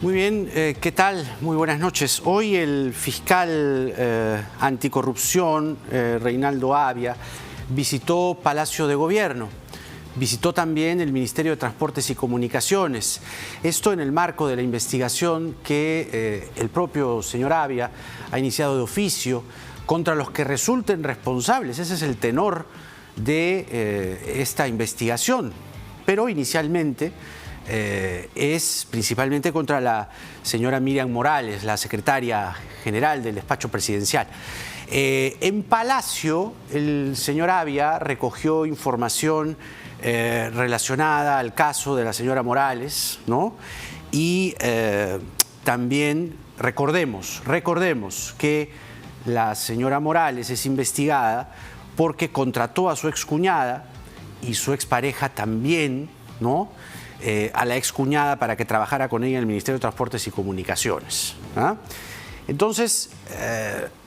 Muy bien, ¿qué tal? Muy buenas noches. Hoy el fiscal anticorrupción, Reinaldo Avia, visitó Palacio de Gobierno. Visitó también el Ministerio de Transportes y Comunicaciones. Esto en el marco de la investigación que el propio señor Avia ha iniciado de oficio contra los que resulten responsables. Ese es el tenor de esta investigación. Pero inicialmente es principalmente contra la señora Miriam Morales, la secretaria general del despacho presidencial. En Palacio, el señor Avia recogió información relacionada al caso de la señora Morales, ¿no? Y también recordemos que la señora Morales es investigada porque contrató a su excuñada y su expareja también, ¿no? A la excuñada para que trabajara con ella en el Ministerio de Transportes y Comunicaciones. Entonces,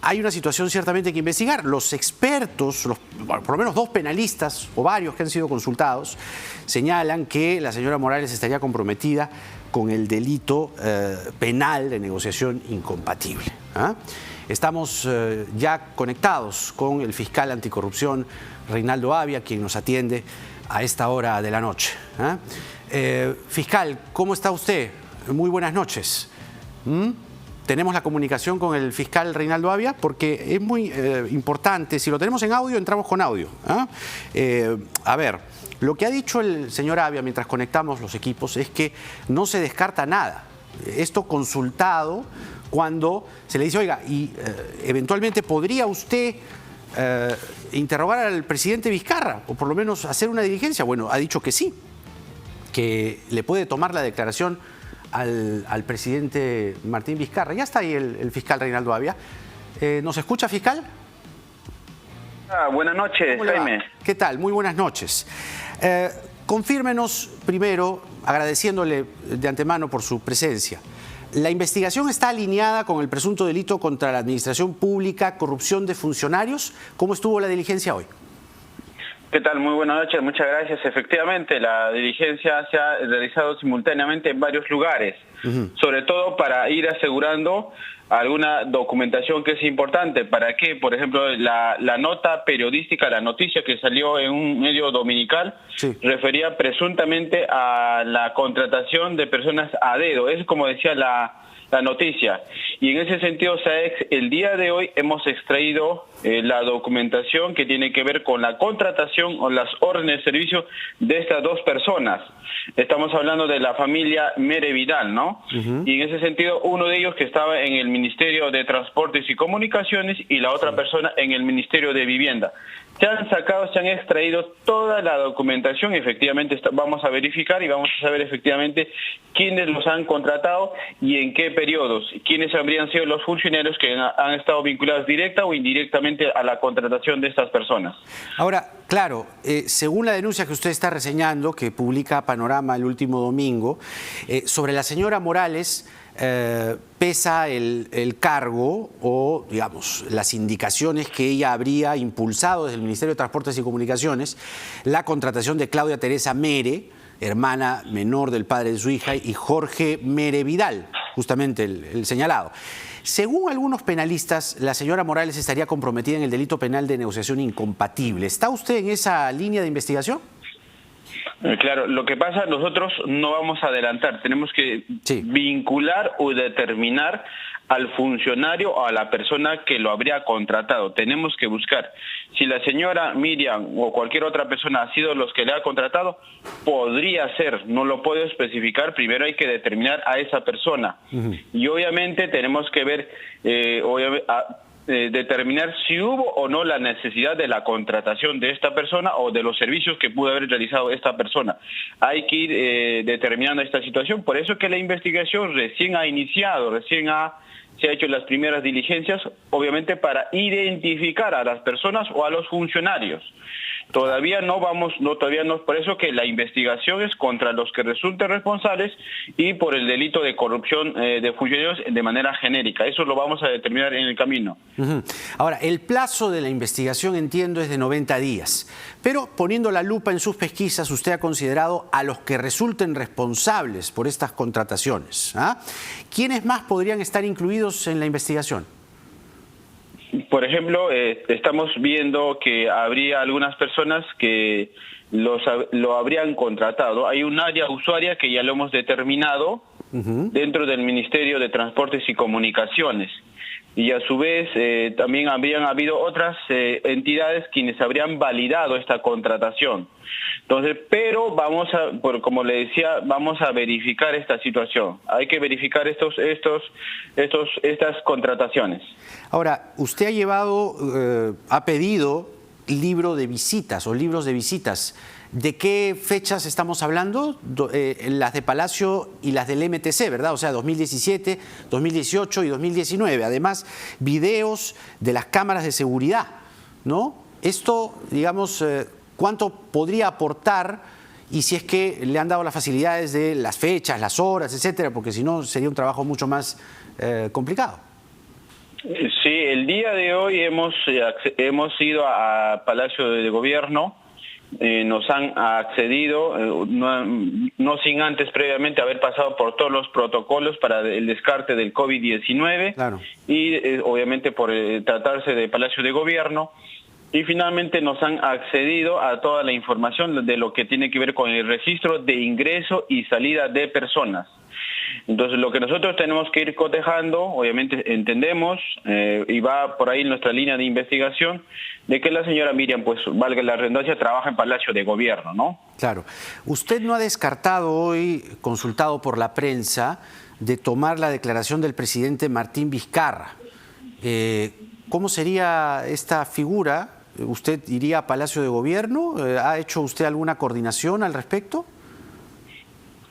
hay una situación ciertamente que investigar. Los expertos, por lo menos dos penalistas o varios que han sido consultados, señalan que la señora Morales estaría comprometida con el delito penal de negociación incompatible. Estamos ya conectados con el fiscal anticorrupción Reinaldo Avia, quien nos atiende a esta hora de la noche. Fiscal, ¿cómo está usted? Muy buenas noches. ¿Tenemos la comunicación con el fiscal Reinaldo Avia? Porque es muy importante. Si lo tenemos en audio, entramos con audio. A ver, lo que ha dicho el señor Avia mientras conectamos los equipos es que no se descarta nada. Esto consultado cuando se le dice, oiga, y eventualmente podría usted interrogar al presidente Vizcarra o por lo menos hacer una diligencia. Bueno, ha dicho que sí, que le puede tomar la declaración al presidente Martín Vizcarra. Ya está ahí el fiscal Reinaldo Avia. ¿Nos escucha, fiscal? Buenas noches, Jaime. ¿Qué tal? Muy buenas noches. Confírmenos primero, agradeciéndole de antemano por su presencia. ¿La investigación está alineada con el presunto delito contra la administración pública, corrupción de funcionarios? ¿Cómo estuvo la diligencia hoy? ¿Qué tal? Muy buenas noches, muchas gracias. Efectivamente, la diligencia se ha realizado simultáneamente en varios lugares, sobre todo para ir asegurando alguna documentación que es importante. ¿Para qué? Por ejemplo, la nota periodística, la noticia que salió en un medio dominical, refería presuntamente a la contratación de personas a dedo. Es como decía la noticia. Y en ese sentido, el día de hoy hemos extraído la documentación que tiene que ver con la contratación o las órdenes de servicio de estas dos personas. Estamos hablando de la familia Mere Vidal, ¿no? Y en ese sentido, uno de ellos que estaba en el Ministerio de Transportes y Comunicaciones y la otra persona en el Ministerio de Vivienda. Se han extraído toda la documentación. Efectivamente vamos a verificar y vamos a saber efectivamente quiénes los han contratado y en qué periodos, quiénes habrían sido los funcionarios que han estado vinculados directa o indirectamente a la contratación de estas personas. Ahora, claro, según la denuncia que usted está reseñando, que publica Panorama el último domingo, sobre la señora Morales, pesa el cargo o, digamos, las indicaciones que ella habría impulsado desde el Ministerio de Transportes y Comunicaciones, la contratación de Claudia Teresa Mere, hermana menor del padre de su hija, y Jorge Mere Vidal, justamente el señalado. Según algunos penalistas, la señora Morales estaría comprometida en el delito penal de negociación incompatible. ¿Está usted en esa línea de investigación? Claro, lo que pasa, nosotros no vamos a adelantar, tenemos que vincular o determinar al funcionario o a la persona que lo habría contratado. Tenemos que buscar. Si la señora Miriam o cualquier otra persona ha sido los que le ha contratado, podría ser, no lo puedo especificar, primero hay que determinar a esa persona. Y obviamente tenemos que ver, determinar si hubo o no la necesidad de la contratación de esta persona o de los servicios que pudo haber realizado esta persona. Hay que ir determinando esta situación. Por eso que la investigación recién ha iniciado, se ha hecho las primeras diligencias, obviamente para identificar a las personas o a los funcionarios. Todavía no, por eso que la investigación es contra los que resulten responsables y por el delito de corrupción de funcionarios de manera genérica. Eso lo vamos a determinar en el camino. Ahora, el plazo de la investigación, entiendo, es de 90 días. Pero poniendo la lupa en sus pesquisas, usted ha considerado a los que resulten responsables por estas contrataciones. ¿Quiénes más podrían estar incluidos en la investigación? Por ejemplo, estamos viendo que habría algunas personas que lo habrían contratado. Hay un área usuaria que ya lo hemos determinado dentro del Ministerio de Transportes y Comunicaciones. Y a su vez también habrían habido otras entidades quienes habrían validado esta contratación. Entonces, pero como le decía, vamos a verificar esta situación. Hay que verificar estas contrataciones. Ahora, usted ha pedido libro de visitas o libros de visitas. ¿De qué fechas estamos hablando? Las de Palacio y las del MTC, ¿verdad? O sea, 2017, 2018 y 2019. Además, videos de las cámaras de seguridad, ¿no? Esto, digamos, ¿cuánto podría aportar? Y si es que le han dado las facilidades de las fechas, las horas, etcétera, porque si no sería un trabajo mucho más complicado. Sí, el día de hoy hemos ido a Palacio de Gobierno. Nos han accedido, no sin antes previamente haber pasado por todos los protocolos para el descarte del COVID-19, claro. Y obviamente por tratarse de Palacio de Gobierno, y finalmente nos han accedido a toda la información de lo que tiene que ver con el registro de ingreso y salida de personas. Entonces, lo que nosotros tenemos que ir cotejando, obviamente entendemos, y va por ahí nuestra línea de investigación, de que la señora Miriam, pues valga la redundancia, trabaja en Palacio de Gobierno, ¿no? Claro. Usted no ha descartado hoy, consultado por la prensa, de tomar la declaración del presidente Martín Vizcarra. ¿Cómo sería esta figura? ¿Usted iría a Palacio de Gobierno? ¿Ha hecho usted alguna coordinación al respecto?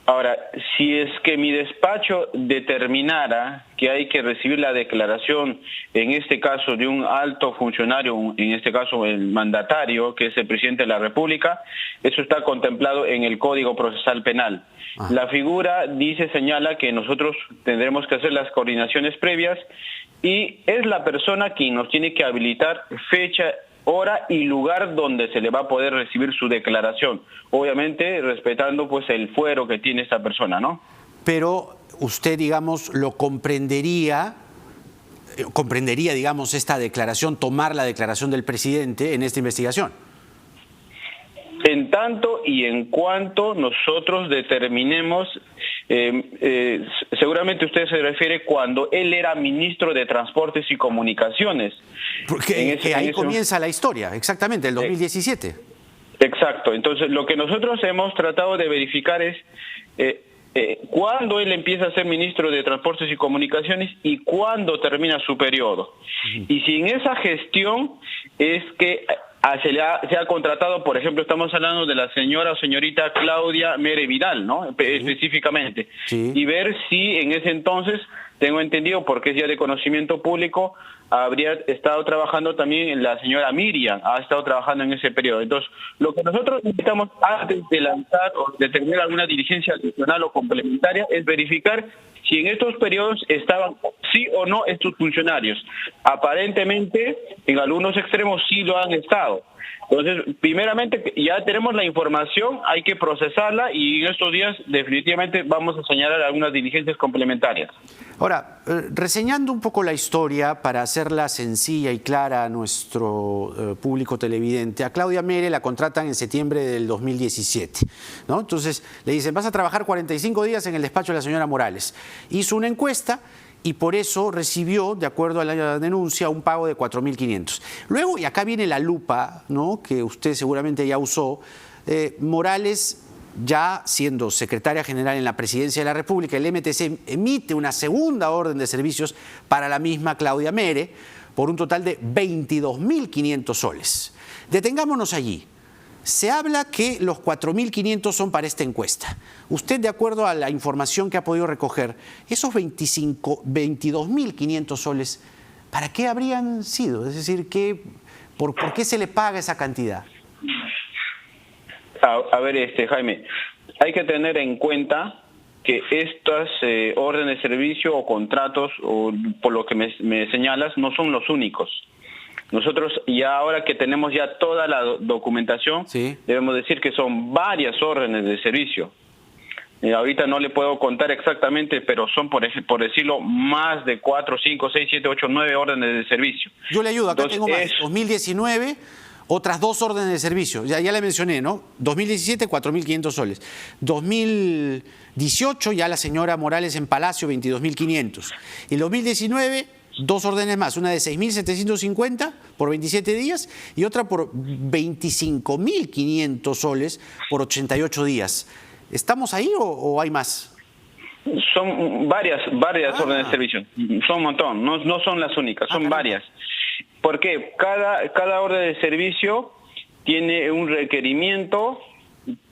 Ahora, si es que mi despacho determinara que hay que recibir la declaración, en este caso de un alto funcionario, en este caso el mandatario, que es el presidente de la República, eso está contemplado en el Código Procesal Penal. La figura señala que nosotros tendremos que hacer las coordinaciones previas y es la persona quien nos tiene que habilitar fecha, hora y lugar donde se le va a poder recibir su declaración, obviamente respetando pues el fuero que tiene esta persona, ¿no? Pero usted, digamos, lo comprendería, digamos, esta declaración, tomar la declaración del presidente en esta investigación. En tanto y en cuanto nosotros determinemos, seguramente usted se refiere cuando él era ministro de Transportes y Comunicaciones. Porque ahí comienza la historia, exactamente, el 2017. Exacto, entonces lo que nosotros hemos tratado de verificar es cuándo él empieza a ser ministro de Transportes y Comunicaciones y cuándo termina su periodo. Y si en esa gestión es que se ha contratado, por ejemplo, estamos hablando de la señora o señorita Claudia Mere Vidal, ¿no? Específicamente. Sí. Y ver si en ese entonces, tengo entendido, porque es ya de conocimiento público, habría estado trabajando también la señora Miriam, ha estado trabajando en ese periodo. Entonces, lo que nosotros necesitamos antes de lanzar o de tener alguna diligencia adicional o complementaria es verificar si en estos periodos estaban sí o no estos funcionarios. Aparentemente, en algunos extremos sí lo han estado. Entonces, primeramente, ya tenemos la información, hay que procesarla y en estos días definitivamente vamos a señalar algunas diligencias complementarias. Ahora, reseñando un poco la historia para hacerla sencilla y clara a nuestro público televidente, a Claudia Mere la contratan en septiembre del 2017, ¿no? Entonces le dicen, vas a trabajar 45 días en el despacho de la señora Morales. Hizo una encuesta y por eso recibió, de acuerdo a la denuncia, un pago de 4.500. Luego, y acá viene la lupa, ¿no?, que usted seguramente ya usó, Morales, ya siendo secretaria general en la Presidencia de la República, el MTC emite una segunda orden de servicios para la misma Claudia Mere por un total de 22.500 soles. Detengámonos allí. Se habla que los 4.500 son para esta encuesta. Usted, de acuerdo a la información que ha podido recoger, esos 22.500 soles, ¿para qué habrían sido? Es decir, ¿por qué se le paga esa cantidad? A ver, Jaime, hay que tener en cuenta que estas órdenes de servicio o contratos, o por lo que me señalas, no son los únicos. Nosotros ya ahora que tenemos ya toda la documentación, sí, debemos decir que son varias órdenes de servicio. Ahorita no le puedo contar exactamente, pero son, por decirlo, más de 4, 5, 6, 7, 8, 9 órdenes de servicio. Yo le ayudo, acá Entonces, tengo más. 2019, otras 2 órdenes de servicio. Ya le mencioné, ¿no? 2017, 4.500 soles. 2018, ya la señora Morales en Palacio, 22.500. Y el 2019, 2 órdenes más. Una de 6.750 por 27 días y otra por 25.500 soles por 88 días. ¿Estamos ahí o hay más? Son varias órdenes de servicio. Son un montón, no son las únicas, son varias. Porque cada orden de servicio tiene un requerimiento,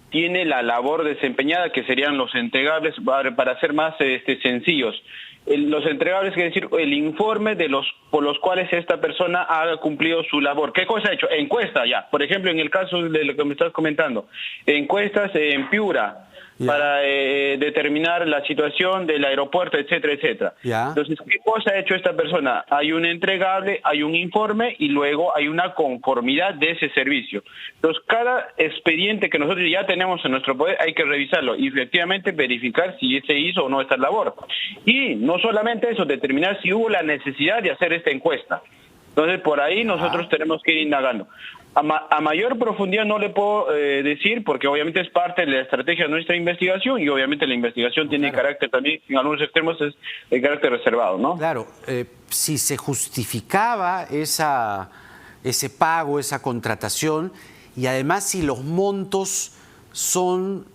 tiene la labor desempeñada, que serían los entregables, para ser más sencillos. Los entregables quiere decir el informe por los cuales esta persona ha cumplido su labor. ¿Qué cosa ha hecho? Encuesta ya. Por ejemplo, en el caso de lo que me estás comentando, encuestas en Piura, para determinar la situación del aeropuerto, etcétera, etcétera. Entonces, ¿qué cosa ha hecho esta persona? Hay un entregable, hay un informe y luego hay una conformidad de ese servicio. Entonces, cada expediente que nosotros ya tenemos en nuestro poder hay que revisarlo y efectivamente verificar si se hizo o no esta labor. Y no solamente eso, determinar si hubo la necesidad de hacer esta encuesta. Entonces, por ahí nosotros tenemos que ir indagando. A mayor profundidad no le puedo decir, porque obviamente es parte de la estrategia de nuestra investigación y obviamente la investigación tiene carácter también, en algunos extremos es de carácter reservado, ¿no? Claro, si se justificaba ese pago, esa contratación, y además si los montos son,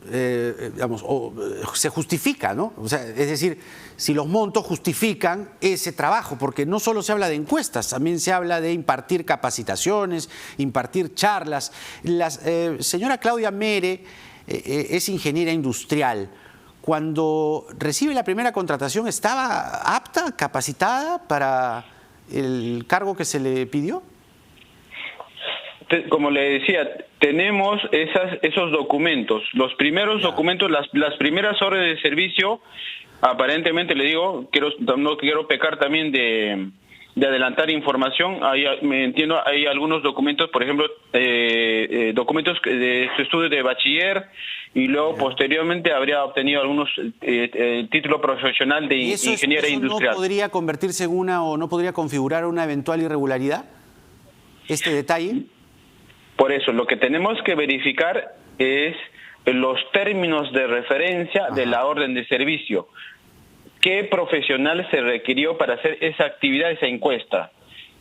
se justifica, ¿no? O sea, es decir, si los montos justifican ese trabajo, porque no solo se habla de encuestas, también se habla de impartir capacitaciones, impartir charlas. La señora Claudia Mere es ingeniera industrial. Cuando recibe la primera contratación, ¿estaba apta, capacitada para el cargo que se le pidió? Como le decía, tenemos esos documentos. Los primeros documentos, las primeras órdenes de servicio, aparentemente le digo, no quiero pecar también de adelantar información. Entiendo, hay algunos documentos, por ejemplo, documentos de su estudio de bachiller, y luego posteriormente habría obtenido algunos título profesional de ingeniera industrial. ¿No podría convertirse en no podría configurar una eventual irregularidad? ¿Este detalle? Por eso, lo que tenemos que verificar es los términos de referencia de la orden de servicio. ¿Qué profesional se requirió para hacer esa actividad, esa encuesta?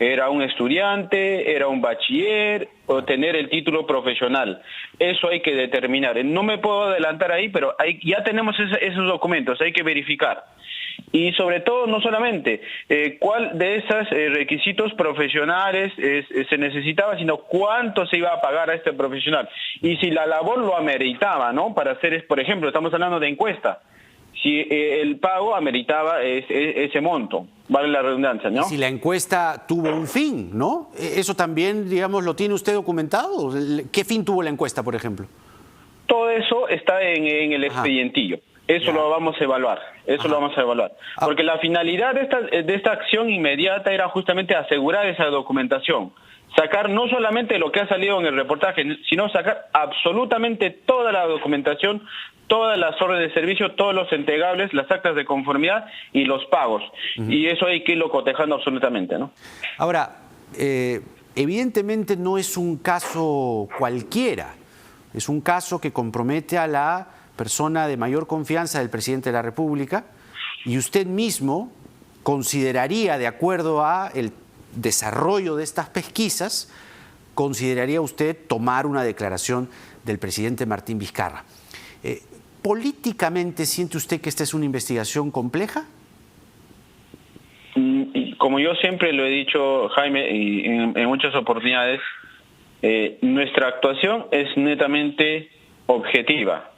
¿Era un estudiante? ¿Era un bachiller? ¿O tener el título profesional? Eso hay que determinar. No me puedo adelantar ahí, pero ya tenemos esos documentos, hay que verificar. Y sobre todo, no solamente cuál de esos requisitos profesionales se necesitaba, sino cuánto se iba a pagar a este profesional. Y si la labor lo ameritaba, ¿no? Para hacer, por ejemplo, estamos hablando de encuesta. Si el pago ameritaba ese monto, vale la redundancia, ¿no? Y si la encuesta tuvo un fin, ¿no? Eso también, digamos, ¿lo tiene usted documentado? ¿Qué fin tuvo la encuesta, por ejemplo? Todo eso está en el expedientillo. Eso lo vamos a evaluar, lo vamos a evaluar. Porque la finalidad de esta acción inmediata era justamente asegurar esa documentación. Sacar no solamente lo que ha salido en el reportaje, sino sacar absolutamente toda la documentación, todas las órdenes de servicio, todos los entregables, las actas de conformidad y los pagos. Y eso hay que irlo cotejando absolutamente, ¿no? Ahora, evidentemente no es un caso cualquiera. Es un caso que compromete a la persona de mayor confianza del presidente de la República, y usted mismo consideraría, de acuerdo a el desarrollo de estas pesquisas, consideraría usted tomar una declaración del presidente Martín Vizcarra. ¿Políticamente siente usted que esta es una investigación compleja? Como yo siempre lo he dicho, Jaime, y en muchas oportunidades, nuestra actuación es netamente objetiva,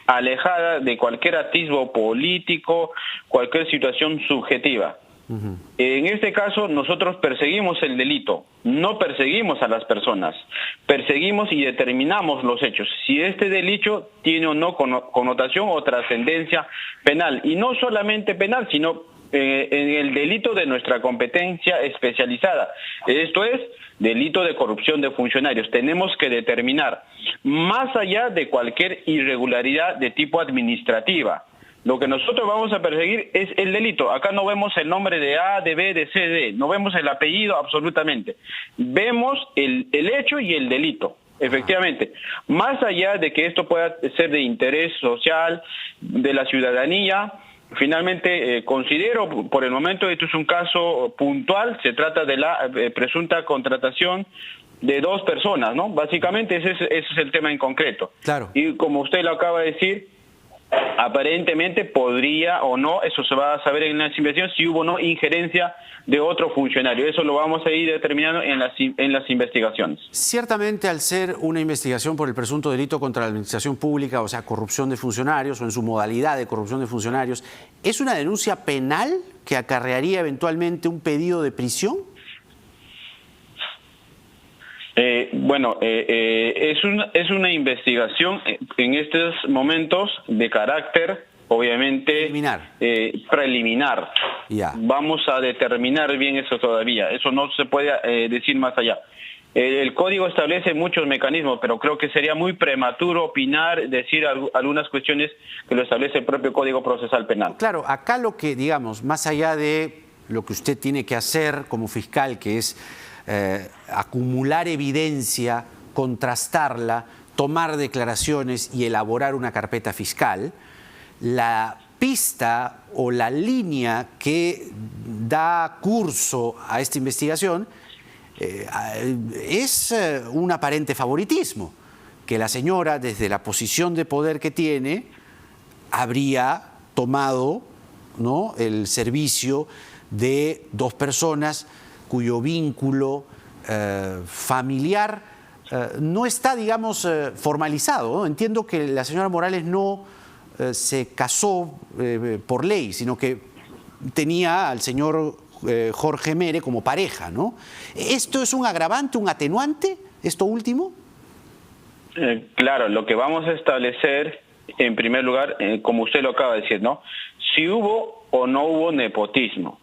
alejada de cualquier atisbo político, cualquier situación subjetiva. En este caso, nosotros perseguimos el delito, no perseguimos a las personas, perseguimos y determinamos los hechos, si este delito tiene o no connotación o trascendencia penal, y no solamente penal, sino en el delito de nuestra competencia especializada, esto es, delito de corrupción de funcionarios. Tenemos que determinar, más allá de cualquier irregularidad de tipo administrativa, lo que nosotros vamos a perseguir es el delito. Acá no vemos el nombre de A, de B, de C, de D, no vemos el apellido absolutamente. Vemos el hecho y el delito, efectivamente. Más allá de que esto pueda ser de interés social, de la ciudadanía, finalmente considero, por el momento, esto es un caso puntual, se trata de la presunta contratación de 2 personas, ¿no? Básicamente ese es el tema en concreto. Claro. Y como usted lo acaba de decir, aparentemente podría o no, eso se va a saber en las investigaciones, si hubo o no injerencia de otro funcionario. Eso lo vamos a ir determinando en las investigaciones. Ciertamente, al ser una investigación por el presunto delito contra la administración pública, o sea, corrupción de funcionarios, o en su modalidad de corrupción de funcionarios, ¿es una denuncia penal que acarrearía eventualmente un pedido de prisión? Es una investigación en estos momentos de carácter, obviamente, preliminar. Ya. Vamos a determinar bien eso todavía. Eso no se puede decir más allá. El código establece muchos mecanismos, pero creo que sería muy prematuro opinar, decir algunas cuestiones que lo establece el propio Código Procesal Penal. Claro, acá lo que, digamos, más allá de lo que usted tiene que hacer como fiscal, que es acumular evidencia, contrastarla, tomar declaraciones y elaborar una carpeta fiscal, la pista o la línea que da curso a esta investigación es un aparente favoritismo, que la señora, desde la posición de poder que tiene, habría tomado, ¿no?, el servicio de 2 personas cuyo vínculo familiar no está, digamos, formalizado, ¿no? Entiendo que la señora Morales no se casó por ley, sino que tenía al señor Jorge Mere como pareja, ¿no? ¿Esto es un agravante, un atenuante, esto último? Claro, lo que vamos a establecer, en primer lugar, como usted lo acaba de decir, ¿no?, si hubo o no hubo nepotismo.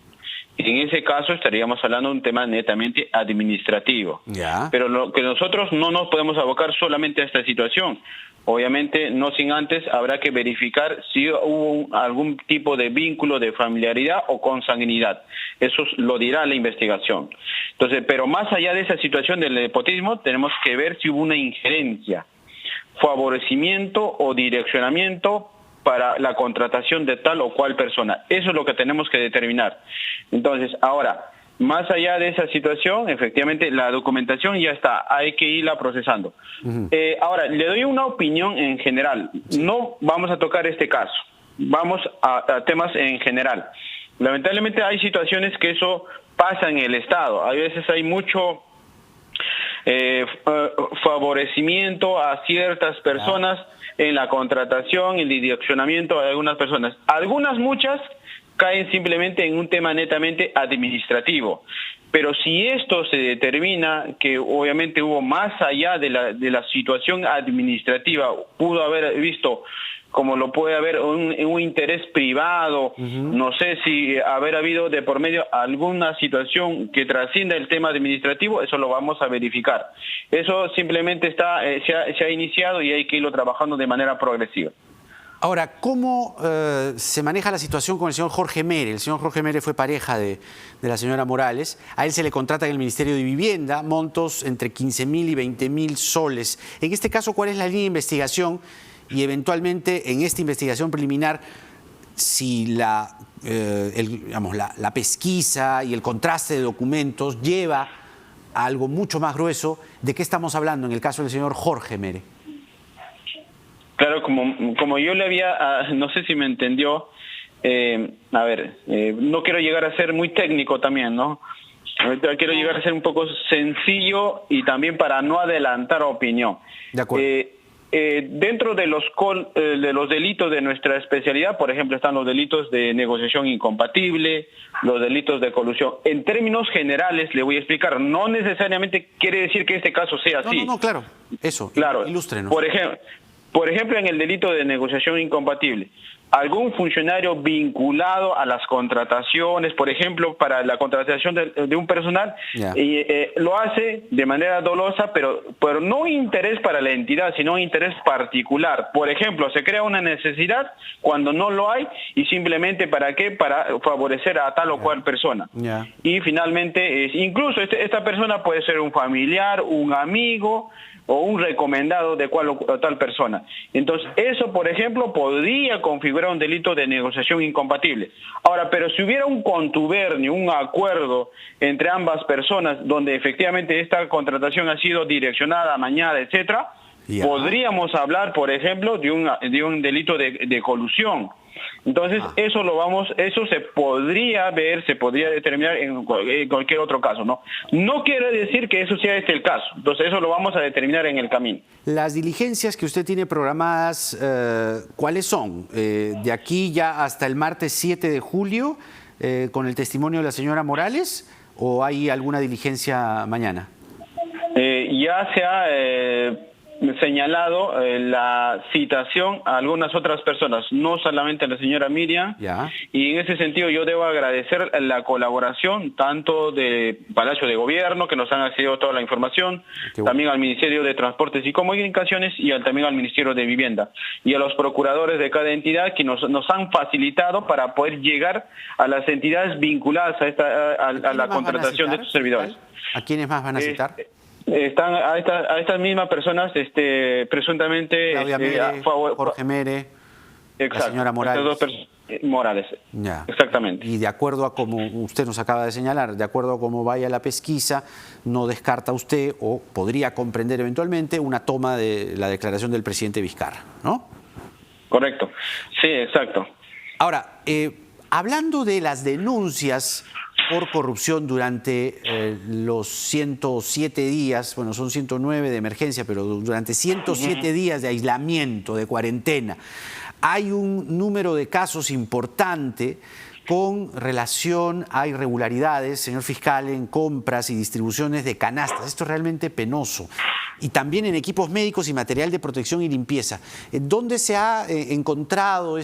En ese caso estaríamos hablando de un tema netamente administrativo. Ya. Pero lo que nosotros no nos podemos abocar solamente a esta situación. Obviamente, no sin antes habrá que verificar si hubo algún tipo de vínculo de familiaridad o consanguinidad. Eso lo dirá la investigación. Entonces, pero más allá de esa situación del nepotismo, tenemos que ver si hubo una injerencia, favorecimiento o direccionamiento para la contratación de tal o cual persona. Eso es lo que tenemos que determinar. Entonces, ahora, más allá de esa situación, efectivamente, la documentación ya está, hay que irla procesando. Ahora, le doy una opinión en general. No vamos a tocar este caso, vamos a temas en general. Lamentablemente hay situaciones que eso pasa en el Estado. A veces hay mucho favorecimiento a ciertas personas en la contratación, el direccionamiento de algunas personas. Algunas, muchas, caen simplemente en un tema netamente administrativo. Pero si esto se determina que obviamente hubo más allá de la situación administrativa, pudo haber visto, como lo puede haber, un interés privado, no sé si haber habido de por medio alguna situación que trascienda el tema administrativo, eso lo vamos a verificar. Eso simplemente se ha iniciado y hay que irlo trabajando de manera progresiva. Ahora, ¿cómo se maneja la situación con el señor Jorge Mere? El señor Jorge Mere fue pareja de la señora Morales. A él se le contrata en el Ministerio de Vivienda montos entre 15.000 y 20.000 soles. En este caso, ¿cuál es la línea de investigación? Y eventualmente, en esta investigación preliminar, si la pesquisa y el contraste de documentos lleva a algo mucho más grueso, ¿de qué estamos hablando en el caso del señor Jorge Mere? Claro, como yo le había, no sé si me entendió, no quiero llegar a ser muy técnico también, ¿no? Quiero llegar a ser un poco sencillo y también para no adelantar opinión. De acuerdo. dentro de los delitos de nuestra especialidad, por ejemplo, están los delitos de negociación incompatible, los delitos de colusión. En términos generales, le voy a explicar, no necesariamente quiere decir que este caso sea así. No, claro, eso, claro. Ilústrenos. Por ejemplo, en el delito de negociación incompatible, algún funcionario vinculado a las contrataciones, por ejemplo, para la contratación de un personal, lo hace de manera dolosa, pero no interés para la entidad, sino interés particular. Por ejemplo, se crea una necesidad cuando no lo hay y simplemente ¿para qué? Para favorecer a tal o cual persona. Y finalmente, incluso esta persona puede ser un familiar, un amigo o un recomendado de cual o tal persona. Entonces, eso, por ejemplo, podría configurar un delito de negociación incompatible. Ahora, pero si hubiera un contubernio, un acuerdo entre ambas personas, donde efectivamente esta contratación ha sido direccionada, amañada, etcétera, podríamos hablar, por ejemplo, de un delito de colusión. Entonces, eso se podría ver, se podría determinar en cualquier otro caso, ¿no? No quiere decir que eso sea el caso. Entonces, eso lo vamos a determinar en el camino. Las diligencias que usted tiene programadas, ¿cuáles son? De aquí ya hasta el martes 7 de julio, con el testimonio de la señora Morales, ¿o hay alguna diligencia mañana? Ya se ha señalado la citación a algunas otras personas, no solamente a la señora Miriam, y en ese sentido yo debo agradecer la colaboración tanto de Palacio de Gobierno, que nos han accedido toda la información, también al Ministerio de Transportes y Comunicaciones y también al Ministerio de Vivienda, y a los procuradores de cada entidad que nos han facilitado para poder llegar a las entidades vinculadas a la contratación de estos servidores. ¿A quiénes más van a citar? Están a estas mismas personas, presuntamente Claudia Mere, Jorge Mere, exacto, la señora Morales. Morales, exactamente. Y de acuerdo a como usted nos acaba de señalar, de acuerdo a cómo vaya la pesquisa, no descarta usted, o podría comprender eventualmente, una toma de la declaración del presidente Vizcarra, ¿no? Correcto, sí, exacto. Ahora, hablando de las denuncias por corrupción durante los 107 días, bueno, son 109 de emergencia, pero durante 107 días de aislamiento, de cuarentena, hay un número de casos importante con relación a irregularidades, señor fiscal, en compras y distribuciones de canastas. Esto es realmente penoso. Y también en equipos médicos y material de protección y limpieza. ¿Dónde se ha encontrado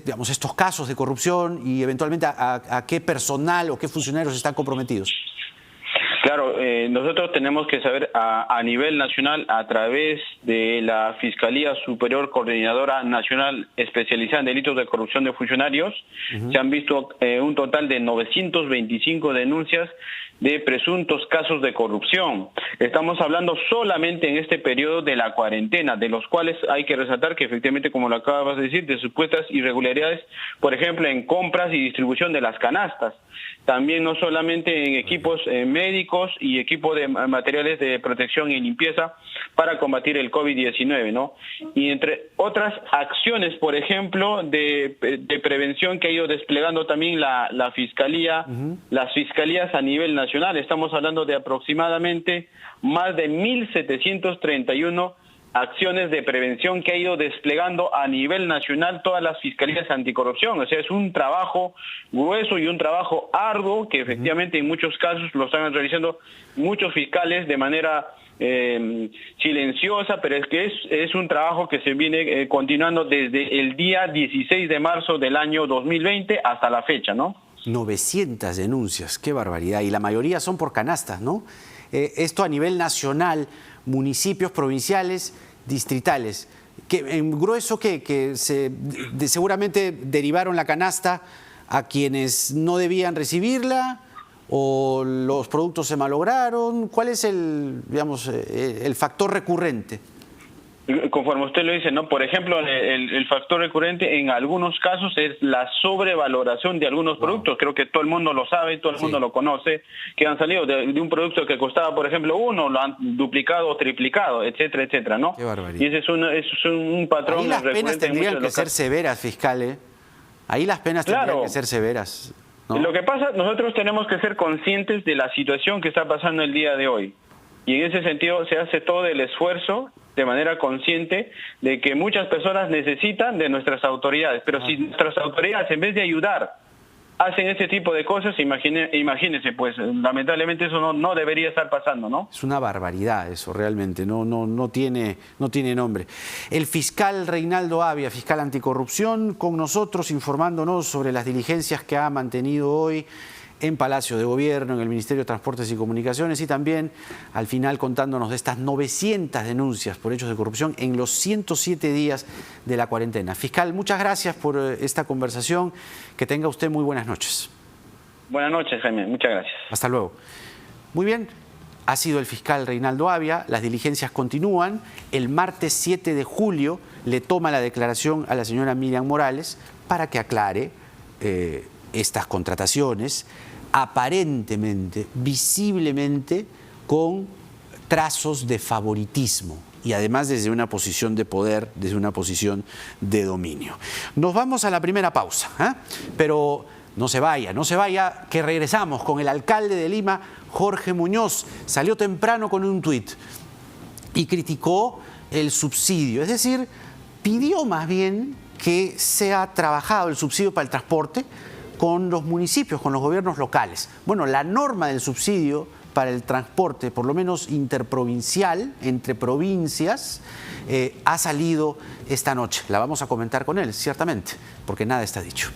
digamos, estos casos de corrupción y eventualmente a qué personal o qué funcionarios están comprometidos? Claro, nosotros tenemos que saber a nivel nacional, a través de la Fiscalía Superior Coordinadora Nacional especializada en delitos de corrupción de funcionarios, se han visto un total de 925 denuncias de presuntos casos de corrupción. Estamos hablando solamente en este periodo de la cuarentena, de los cuales hay que resaltar que efectivamente, como lo acabas de decir, de supuestas irregularidades, por ejemplo, en compras y distribución de las canastas. También no solamente en equipos médicos y equipos de materiales de protección y limpieza para combatir el COVID-19, ¿no? Y entre otras acciones, por ejemplo, de prevención que ha ido desplegando también la Fiscalía, las fiscalías a nivel nacional. Estamos hablando de aproximadamente más de 1.731 acciones de prevención que ha ido desplegando a nivel nacional todas las fiscalías anticorrupción. O sea, es un trabajo grueso y un trabajo arduo que efectivamente en muchos casos lo están realizando muchos fiscales de manera silenciosa, pero es que es un trabajo que se viene continuando desde el día 16 de marzo del año 2020 hasta la fecha, ¿no? 900 denuncias, qué barbaridad, y la mayoría son por canastas, ¿no? Esto a nivel nacional, municipios, provinciales, distritales, que en grueso que seguramente derivaron la canasta a quienes no debían recibirla, o los productos se malograron. ¿Cuál es el factor recurrente? Conforme usted lo dice, ¿no? Por ejemplo, el factor recurrente en algunos casos es la sobrevaloración de algunos productos. Creo que todo el mundo lo sabe, todo el mundo lo conoce, que han salido de un producto que costaba, por ejemplo, uno, lo han duplicado o triplicado, etcétera, etcétera, ¿no? Qué barbaridad. Y ese es un patrón. Ahí las penas tendrían que ser severas, fiscal, Ahí las penas tendrían que ser severas, ¿no? Lo que pasa, nosotros tenemos que ser conscientes de la situación que está pasando el día de hoy. Y en ese sentido se hace todo el esfuerzo de manera consciente de que muchas personas necesitan de nuestras autoridades, pero si nuestras autoridades, en vez de ayudar, hacen ese tipo de cosas, imagínense, pues lamentablemente eso no debería estar pasando, ¿no? Es una barbaridad eso, realmente, no tiene nombre. El fiscal Reinaldo Avia, fiscal anticorrupción, con nosotros informándonos sobre las diligencias que ha mantenido hoy en Palacio de Gobierno, en el Ministerio de Transportes y Comunicaciones, y también al final contándonos de estas 900 denuncias por hechos de corrupción en los 107 días de la cuarentena. Fiscal, muchas gracias por esta conversación. Que tenga usted muy buenas noches. Buenas noches, Jaime. Muchas gracias. Hasta luego. Muy bien. Ha sido el fiscal Reinaldo Avia, las diligencias continúan. El martes 7 de julio le toma la declaración a la señora Miriam Morales para que aclare estas contrataciones, aparentemente, visiblemente, con trazos de favoritismo y además desde una posición de poder, desde una posición de dominio. Nos vamos a la primera pausa, pero no se vaya, que regresamos con el alcalde de Lima, Jorge Muñoz. Salió temprano con un tuit y criticó el subsidio, es decir, pidió más bien que sea trabajado el subsidio para el transporte con los municipios, con los gobiernos locales. Bueno, la norma del subsidio para el transporte, por lo menos interprovincial, entre provincias, ha salido esta noche. La vamos a comentar con él, ciertamente, porque nada está dicho.